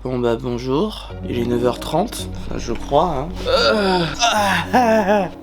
Bon bah bonjour, il est 9h30, enfin je crois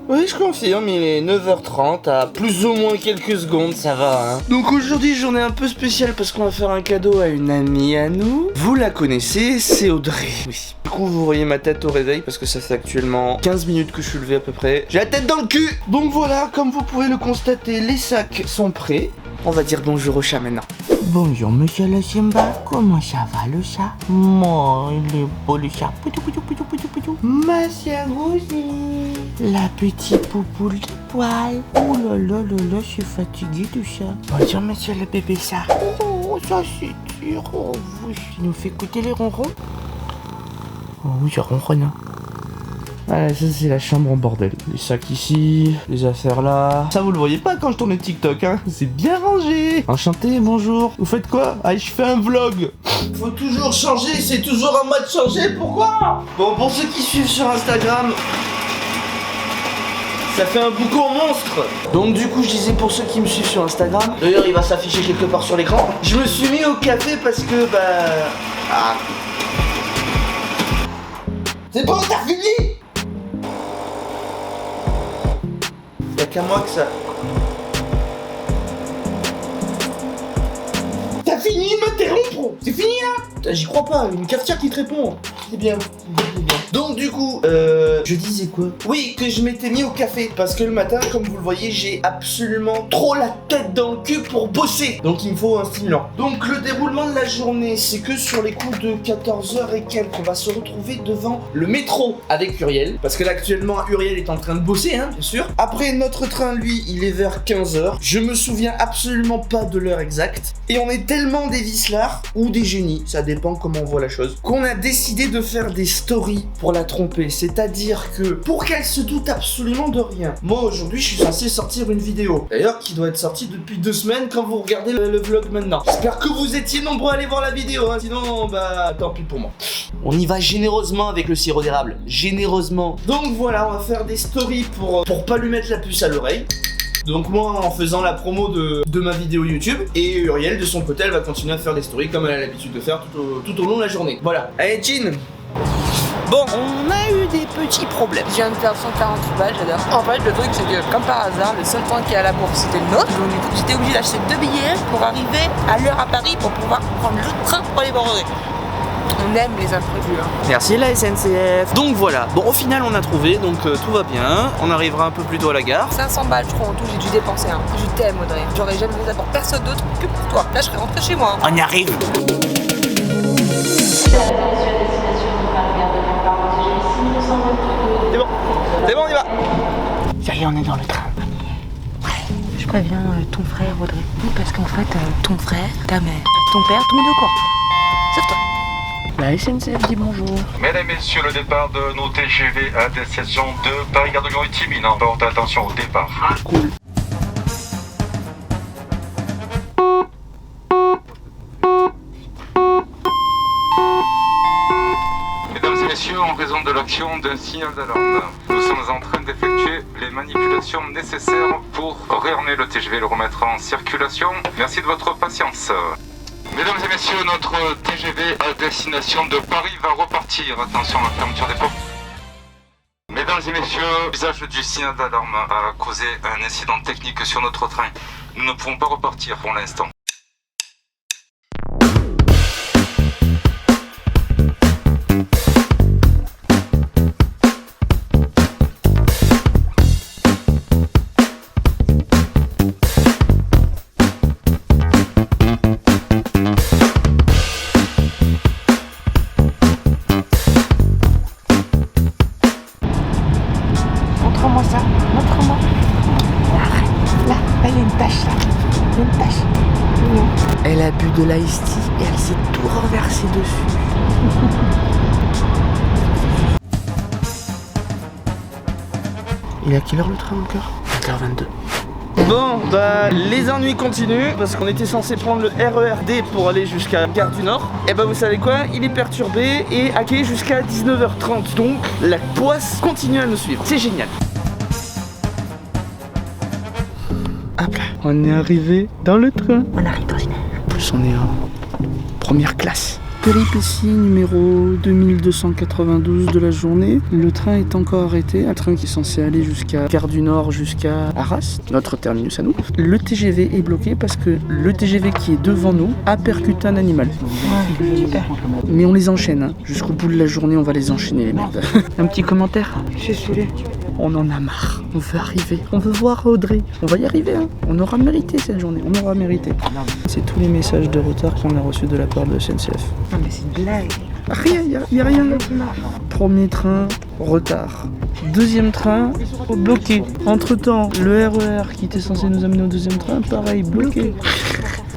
Oui je confirme, il est 9h30 à plus ou moins quelques secondes, ça va Donc aujourd'hui journée un peu spéciale parce qu'on va faire un cadeau à une amie à nous. Vous la connaissez, c'est Audrey. Oui. Du coup vous voyez ma tête au réveil parce que ça fait actuellement 15 minutes que je suis levé à peu près. J'ai la tête dans le cul. Donc voilà, comme vous pouvez le constater, les sacs sont prêts. On va dire bonjour au chat maintenant. Bonjour monsieur le Simba, comment ça va le chat? Moi, il est beau le chat. Poutou poutou poutou poutou poutou. Ma chère Rosie, la petite poupoule de poil. Oh là là là là, je suis fatiguée de ça. Bonjour monsieur le bébé chat. Oh, ça c'est dur. Oh oui, il nous fait écouter les ronrons. Oh oui, je ronronne. Ah, ça c'est la chambre en bordel. Les sacs ici, les affaires là. Ça vous le voyez pas quand je tourne TikTok, hein. C'est bien rangé. Enchanté, bonjour. Vous faites quoi? Ah, je fais un vlog. Faut toujours changer, c'est toujours un mode changer, pourquoi? Bon, pour ceux qui suivent sur Instagram, ça fait un boucan monstre. Donc du coup je disais pour ceux qui me suivent sur Instagram, d'ailleurs il va s'afficher quelque part sur l'écran, je me suis mis au café parce que C'est bon, t'as fini? Y'a qu'à moi que ça... T'as fini de m'interrompre? C'est fini là? Putain, j'y crois pas, une cafetière qui te répond. C'est bien. Donc du coup, je disais quoi? Oui, que je m'étais mis au café. Parce que le matin, comme vous le voyez, j'ai absolument trop la tête dans le cul pour bosser. Donc il me faut un stimulant. Donc le déroulement de la journée, c'est que sur les coups de 14h et quelques, on va se retrouver devant le métro avec Uriel. Parce que là actuellement, Uriel est en train de bosser, hein, bien sûr. Après, notre train, lui, il est vers 15h. Je me souviens absolument pas de l'heure exacte. Et on est tellement des vicelards ou des génies, ça dépend comment on voit la chose, qu'on a décidé de faire des stories pour la tromper. C'est-à-dire que pour qu'elle se doute absolument de rien. Moi aujourd'hui je suis censé sortir une vidéo. D'ailleurs qui doit être sortie depuis 2 semaines quand vous regardez le vlog maintenant. J'espère que vous étiez nombreux à aller voir la vidéo, hein. Sinon tant pis pour moi. On y va généreusement avec le sirop d'érable. Généreusement. Donc voilà, on va faire des stories pour pas lui mettre la puce à l'oreille. Donc moi en faisant la promo de ma vidéo YouTube, et Uriel de son côté elle va continuer à faire des stories comme elle a l'habitude de faire tout au long de la journée. Voilà. Allez Jean. Bon, on a eu des petits problèmes. Je viens de faire 148 balles, j'adore. En fait, le truc, c'est que, comme par hasard, le seul train qui est à la bourse, c'était le nôtre. Donc, du coup, j'étais obligé d'acheter 2 billets pour arriver à l'heure à Paris pour pouvoir prendre le train pour aller Bordeaux. On aime les imprévus. Hein. Merci la SNCF. Donc voilà, bon au final on a trouvé, donc tout va bien. On arrivera un peu plus tôt à la gare. 500 balles, je crois, en tout, j'ai dû dépenser. Hein. Je t'aime, Audrey. J'aurais jamais fait ça pour personne d'autre que pour toi. Là, je serais rentrée chez moi. Hein. On y arrive. C'est bon, on y va. Ça y est, on est dans le train. Je préviens ton frère, Audrey. Oui, parce qu'en fait, ton frère, ta mère, ton père, tout le monde est au courant. Sauf toi. La SNCF dit bonjour. Mesdames et messieurs, le départ de nos TGV à destination de Paris-Gare de Lyon est imminent. Porte attention au départ. Ah, cool. Mesdames et messieurs, en raison de l'action d'un signal d'alarme, nous sommes en train d'effectuer les manipulations nécessaires pour réarmer le TGV et le remettre en circulation. Merci de votre patience. Mesdames et messieurs, notre TGV à destination de Paris va repartir. Attention à la fermeture des portes. Mesdames et messieurs, l'usage du signal d'alarme a causé un incident technique sur notre train. Nous ne pouvons pas repartir pour l'instant. Montre-moi ça, montre-moi. Là, il y a une tache là. Il y a une tache. Elle a bu de l'ice tea et elle s'est tout renversé dessus. Il est à quelle heure le train mon cœur? 20h22. Bon, bah les ennuis continuent parce qu'on était censé prendre le RERD pour aller jusqu'à Gare du Nord. Et bah vous savez quoi, il est perturbé et hacké jusqu'à 19h30. Donc la poisse continue à nous suivre. C'est génial. Hop là, on est arrivé dans le train. On arrive dans une En plus on est en première classe. Péripétie numéro 2292 de la journée. Le train est encore arrêté. Un train qui est censé aller jusqu'à Gare du Nord, jusqu'à Arras, notre terminus à nous. Le TGV est bloqué parce que le TGV qui est devant nous a percuté un animal. Ouais, super. Mais on les enchaîne. Hein. Jusqu'au bout de la journée, on va les enchaîner, les merdes. Un petit commentaire. Je suis saoulée. On en a marre. On veut arriver. On veut voir Audrey. On va y arriver. Hein. On aura mérité cette journée. On aura mérité. C'est tous les messages de retard qu'on a reçus de la part de SNCF. Non mais c'est une blague. Rien, y a rien. Premier train, retard. Deuxième train, bloqué. Entre-temps, le RER qui était censé nous amener au deuxième train, pareil, bloqué.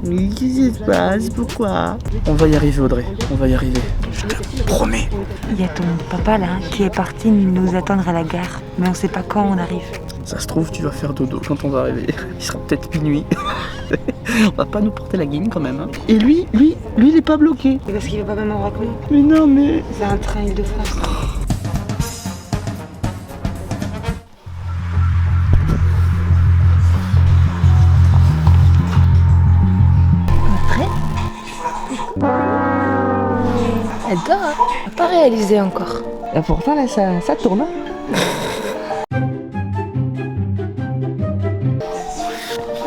Mais qu'est-ce qui se passe? Pourquoi? On va y arriver, Audrey. On va y arriver. Je te promets. Il y a ton papa là qui est parti nous attendre à la gare, mais on sait pas quand on arrive. Ça se trouve, tu vas faire dodo quand on va arriver. Il sera peut-être minuit. On va pas nous porter la guine quand même. Hein. Et lui, il est pas bloqué. C'est parce qu'il va pas même endroit que nous. Mais non, mais... C'est un train Île-de-France. Elle dort, hein. Elle n'a pas réalisé encore. Et pourtant, là, ça tourne. Hein.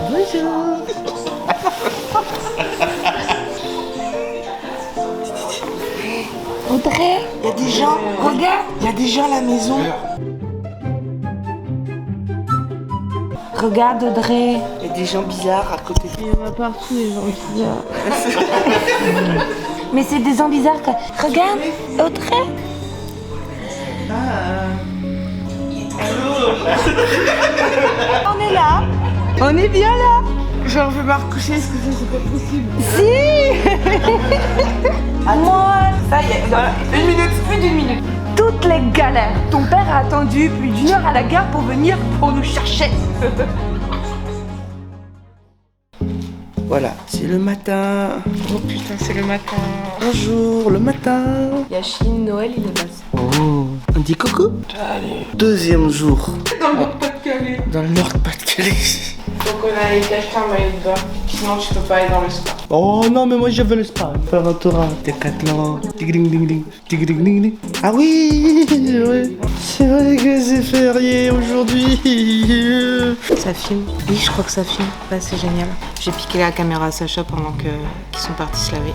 Bonjour. Audrey, il y a des gens. Regarde, il y a des gens à la maison. Regarde Audrey. Il y a des gens bizarres à côté. Il y en a partout, les gens bizarres. Mais c'est des gens bizarres quoi. Regarde Audrey. On est là. On est bien là. Genre, je vais me recoucher, est-ce que ça, c'est pas possible? Si. Moi, ça y est, voilà. Une minute. Plus d'une minute. Toutes les galères. Ton père a attendu plus d'une heure à la gare pour venir pour nous chercher. Voilà, c'est le matin. Oh putain, c'est le matin. Bonjour, le matin. Yachine, Noël, il est passé. Oh, on dit coucou. Allez. Deuxième jour. Dans le Nord-Pas-de-Calais. Dans le Nord-Pas-de-Calais. Faut qu'on aille t'acheter un maillot de bain. Sinon, tu peux pas aller dans le spa. Oh non, mais moi je veux le spa. Faire un tour à Decathlon. Ding ding ding. Ding ding ding ding. Ah oui, c'est vrai. C'est vrai que c'est férié aujourd'hui. Ça filme. Oui, je crois que ça filme. Ouais, c'est génial. J'ai piqué la caméra à Sacha pendant qu'ils sont partis se laver.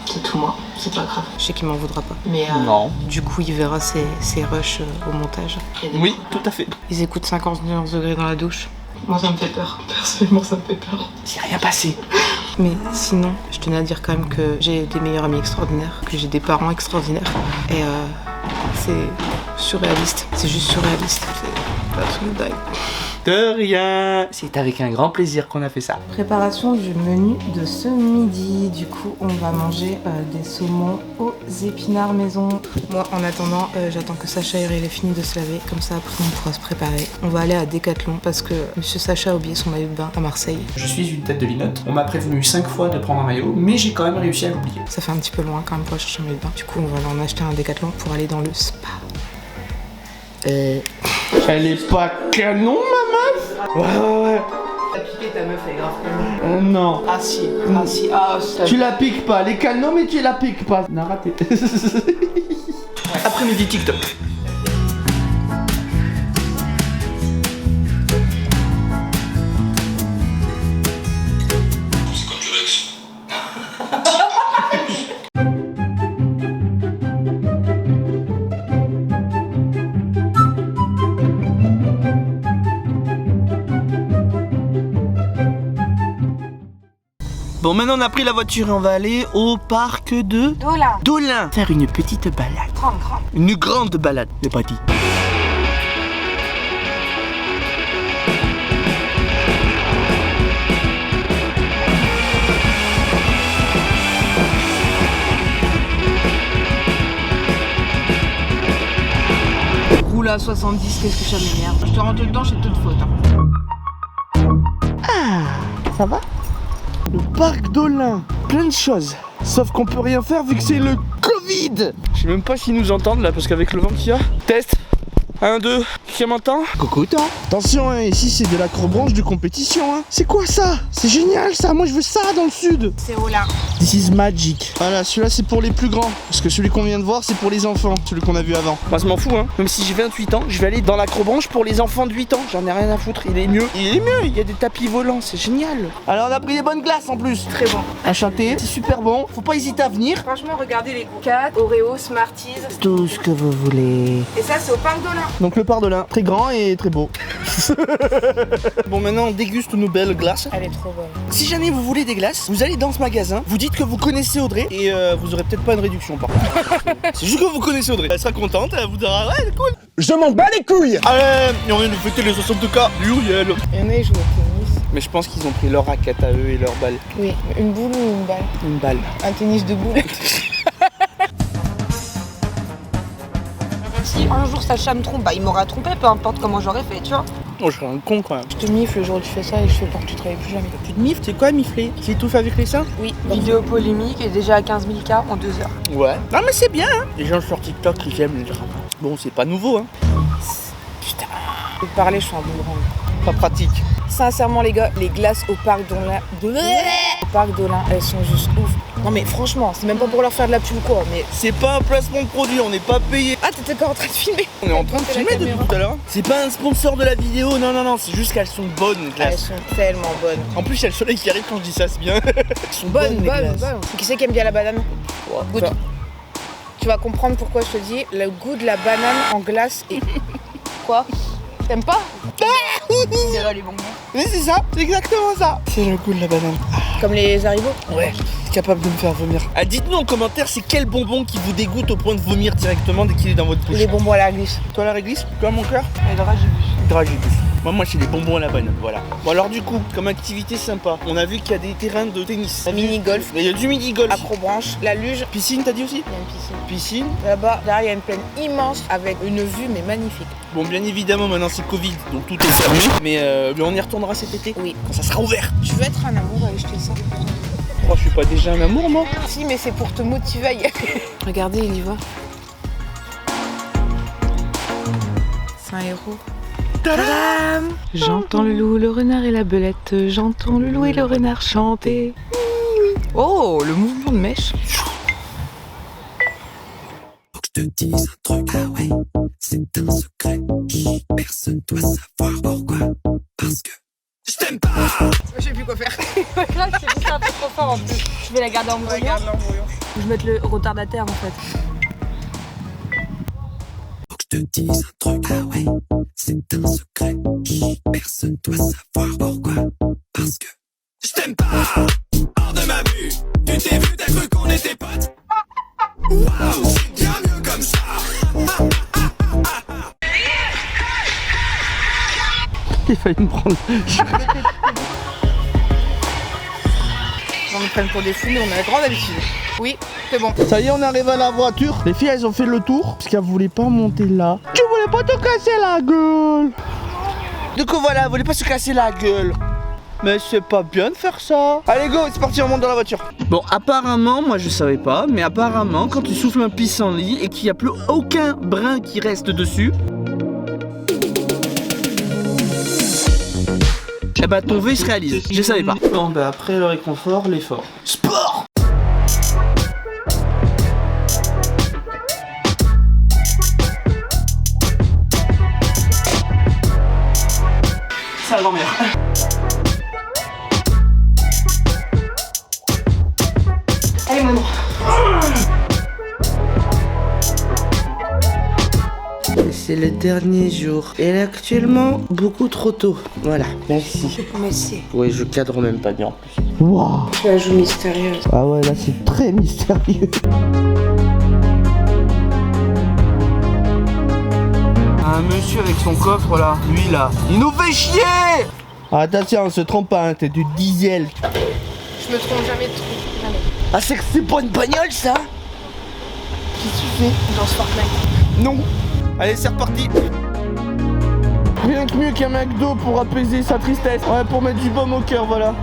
C'est tout moi, c'est pas grave. Je sais qu'il m'en voudra pas. Mais Non. Du coup, il verra ses rushs au montage. Oui, tout à fait. Ils écoutent 51 degrés dans la douche. moi ça me fait peur. Personnellement, ça me fait peur. C'est rien passé. Mais sinon, je tenais à dire quand même que j'ai des meilleurs amis extraordinaires, que j'ai des parents extraordinaires. Et c'est surréaliste. C'est juste surréaliste. C'est absolument dingue. De rien. C'est avec un grand plaisir qu'on a fait ça. Préparation du menu de ce midi. Du coup, on va manger des saumons aux épinards maison. Moi, en attendant, j'attends que Sacha ait fini de se laver. Comme ça, après, on pourra se préparer. On va aller à Decathlon parce que Monsieur Sacha a oublié son maillot de bain à Marseille. Je suis une tête de linotte. On m'a prévenu 5 fois de prendre un maillot, mais j'ai quand même réussi à l'oublier. Ça fait un petit peu loin quand même pour aller chercher un maillot de bain. Du coup, on va aller en acheter un Decathlon pour aller dans le spa. Elle est pas canon, ma meuf. Ouais. T'as piqué ta meuf, elle est grave canon. Non. Ah si, Tu la piques pas. Elle est canon, mais tu la piques pas. On a raté. Après-midi TikTok. Bon, maintenant on a pris la voiture et on va aller au parc de Dolin. Faire une petite balade. Une grande balade, c'est pas dit. Roule à 70, qu'est-ce que ça m'énerve. Je te rentre dedans, j'ai toute faute. Ça va? Le parc d'Olin, plein de choses. Sauf qu'on peut rien faire vu que c'est le Covid. Je sais même pas s'ils nous entendent là, parce qu'avec le vent qu'il y a. Test 1, 2, qui m'entend? Coucou, attention, hein, ici c'est de l'acrobranche de compétition. Hein. C'est quoi ça? C'est génial ça, moi je veux ça dans le sud. C'est Olin. Dis This is magic. Voilà, celui-là c'est pour les plus grands. Parce que celui qu'on vient de voir c'est pour les enfants. Celui qu'on a vu avant. Moi je m'en fous hein. Même si j'ai 28 ans, je vais aller dans l'acrobranche pour les enfants de 8 ans. J'en ai rien à foutre. Il est mieux. Il est mieux. Il y a des tapis volants. C'est génial. Alors on a pris des bonnes glaces en plus. Très bon. Enchanté. C'est super bon. Faut pas hésiter à venir. Franchement, regardez les goûts. 4, Oreo, Smarties. Tout ce que vous voulez. Et ça, c'est au Parc d'Olin. Donc le Parc-d'Olin. Très grand et très beau. Bon maintenant on déguste nos belles glaces. Elle est trop bonne. Si jamais vous voulez des glaces, vous allez dans ce magasin, vous dites que vous connaissez Audrey et vous aurez peut-être pas une réduction par contre. C'est juste que vous connaissez Audrey. Elle sera contente, elle vous dira ouais c'est cool. Je m'en bats les couilles. Allez, et on vient de fêter les 60K d'Uriel. Il y en a, ils jouent au tennis. Mais je pense qu'ils ont pris leur raquette à eux et leur balle. Oui, une boule ou une balle? Une balle. Un tennis de boule. Si un jour Sacha me trompe, bah il m'aura trompé, peu importe comment j'aurais fait, tu vois. Oh je serais un con quand même. Je te mifle le jour où tu fais ça et je fais pour que tu travailles plus jamais. Tu te mifles, c'est quoi mifler? Tu étouffes avec les seins? Oui. Vidéo polémique et déjà à 15 000 K en 2 heures. Ouais. Non mais c'est bien hein. Les gens sur TikTok ils aiment les dramas. Bon c'est pas nouveau hein. Putain. Je vais te parler, je suis un boomerang. Pas pratique. Sincèrement les gars, les glaces au Parc d'Olin, elles sont juste ouf. Non mais franchement, c'est même pas pour leur faire de la pub ou quoi, mais... C'est pas un placement de produit, on n'est pas payé. Ah, t'étais encore en train de filmer? On est en train de filmer depuis tout à l'heure. C'est pas un sponsor de la vidéo, non, c'est juste qu'elles sont bonnes les glaces. Elles sont tellement bonnes. En plus, il y a le soleil qui arrive quand je dis ça, c'est bien. Elles sont bonnes, les glaces. Qui c'est qui aime bien la banane? Goûte. Ça. Tu vas comprendre pourquoi je te dis, le goût de la banane en glace est... Quoi? T'aimes pas? On dirait les bonbons. Mais c'est ça, c'est exactement ça. C'est le goût de la banane. Comme les haribots? Ouais, c'est capable de me faire vomir. Ah, dites-nous en commentaire, c'est quel bonbon qui vous dégoûte au point de vomir directement dès qu'il est dans votre bouche? Les bonbons à la glisse. Toi la réglisse? Toi mon cœur? Et le dragibus. Dragibus. Moi c'est les bonbons à la banane, voilà. Bon alors du coup, comme activité sympa, on a vu qu'il y a des terrains de tennis. Un mini-golf. Il y a du mini-golf. Acrobranche, la luge. Piscine t'as dit aussi? Il y a une piscine. Piscine. Là-bas, derrière, il y a une plaine immense avec une vue mais magnifique. Bon bien évidemment maintenant c'est Covid, donc tout est fermé. Mais on y retournera cet été. Oui. Quand ça sera ouvert. Tu veux être un amour, allez, je te dis ça. Oh, je suis pas déjà un amour moi? Si, mais c'est pour te motiver à y aller. Regardez, il y va. C'est un héros. Tadam! J'entends le loup, le renard et la belette. J'entends le loup et le renard chanter. Oh, le mouvement de mèche. Faut que je te dise un truc, ah ouais, c'est un secret. Personne doit savoir pourquoi. Parce que je t'aime pas. Je sais plus quoi faire. Grave, c'est juste un peu trop fort en plus. Je vais la garder en brouillon. Regarde l'embrouillon. Je vais mettre le retardataire en fait. Faut que je te dise un truc, ah ouais, c'est un secret. Personne doit savoir pourquoi. Parce que je t'aime pas. Hors de ma vue, tu t'es vu, t'as cru qu'on était potes. Waouh, c'est bien mieux comme ça. Il fallait me prendre. On nous prenne pour des fous, mais on a la grande habitude. Oui, c'est bon. Ça y est, on arrive à la voiture. Les filles, elles ont fait le tour parce qu'elles voulaient pas monter là. Tu voulais pas te casser la gueule. Du coup, voilà, elles voulaient pas se casser la gueule. Mais c'est pas bien de faire ça. Allez, go, c'est parti, on monte dans la voiture. Bon, apparemment, moi je savais pas, mais apparemment, quand tu souffles un pissenlit et qu'il n'y a plus aucun brin qui reste dessus, eh bah ton vœu il se réalise. Je savais pas. Bon, bah après le réconfort, l'effort. Sport! C'est la grand-mère. Allez maman. C'est le dernier jour. Et là, actuellement, beaucoup trop tôt. Voilà, merci. Merci. Oui, je cadre même pas bien en plus. Waouh! Tu la joues mystérieuse. Ah ouais, là c'est très mystérieux. Un monsieur avec son coffre là, lui là, il nous fait chier! Ah, attention, on se trompe pas, hein, t'es du diesel. Je me trompe jamais de trop. Jamais. Ah, c'est que c'est pas une bagnole ça? Qu'est-ce que tu fais? Dans ce Fortnite. Non! Allez, c'est reparti! Rien que mieux qu'un McDo pour apaiser sa tristesse. Ouais, pour mettre du baume au cœur, voilà.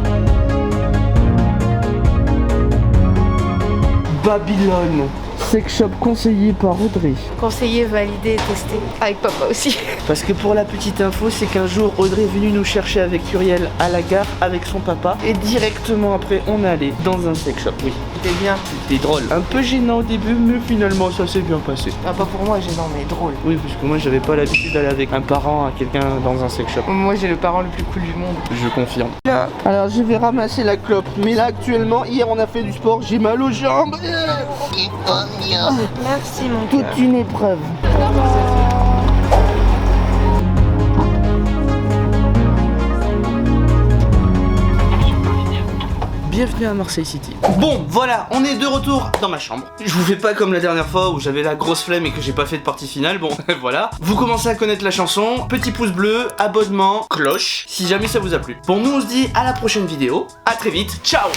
Babylone. sex shop conseillé par Audrey. Conseiller, validé et testé. Avec papa aussi. Parce que pour la petite info, c'est qu'un jour Audrey est venue nous chercher avec Uriel à la gare avec son papa. Et directement après, on est allé dans un sex shop. Oui, C'était bien. c'était drôle. Un peu gênant au début, mais finalement ça s'est bien passé. Ah, pas pour moi, gênant, mais drôle. Oui, parce que moi j'avais pas l'habitude d'aller avec un parent à quelqu'un dans un sex shop. Moi, j'ai le parent le plus cool du monde. Je confirme. Là, alors je vais ramasser la clope. Mais là actuellement, hier on a fait du sport, j'ai mal aux jambes. Merci, mon Toute une épreuve. Bienvenue à Marseille City. Bon, voilà, on est de retour dans ma chambre. Je vous fais pas comme la dernière fois où j'avais la grosse flemme et que j'ai pas fait de partie finale. Bon, voilà. Vous commencez à connaître la chanson. Petit pouce bleu, abonnement, cloche, si jamais ça vous a plu. Bon, nous on se dit à la prochaine vidéo. À très vite. Ciao.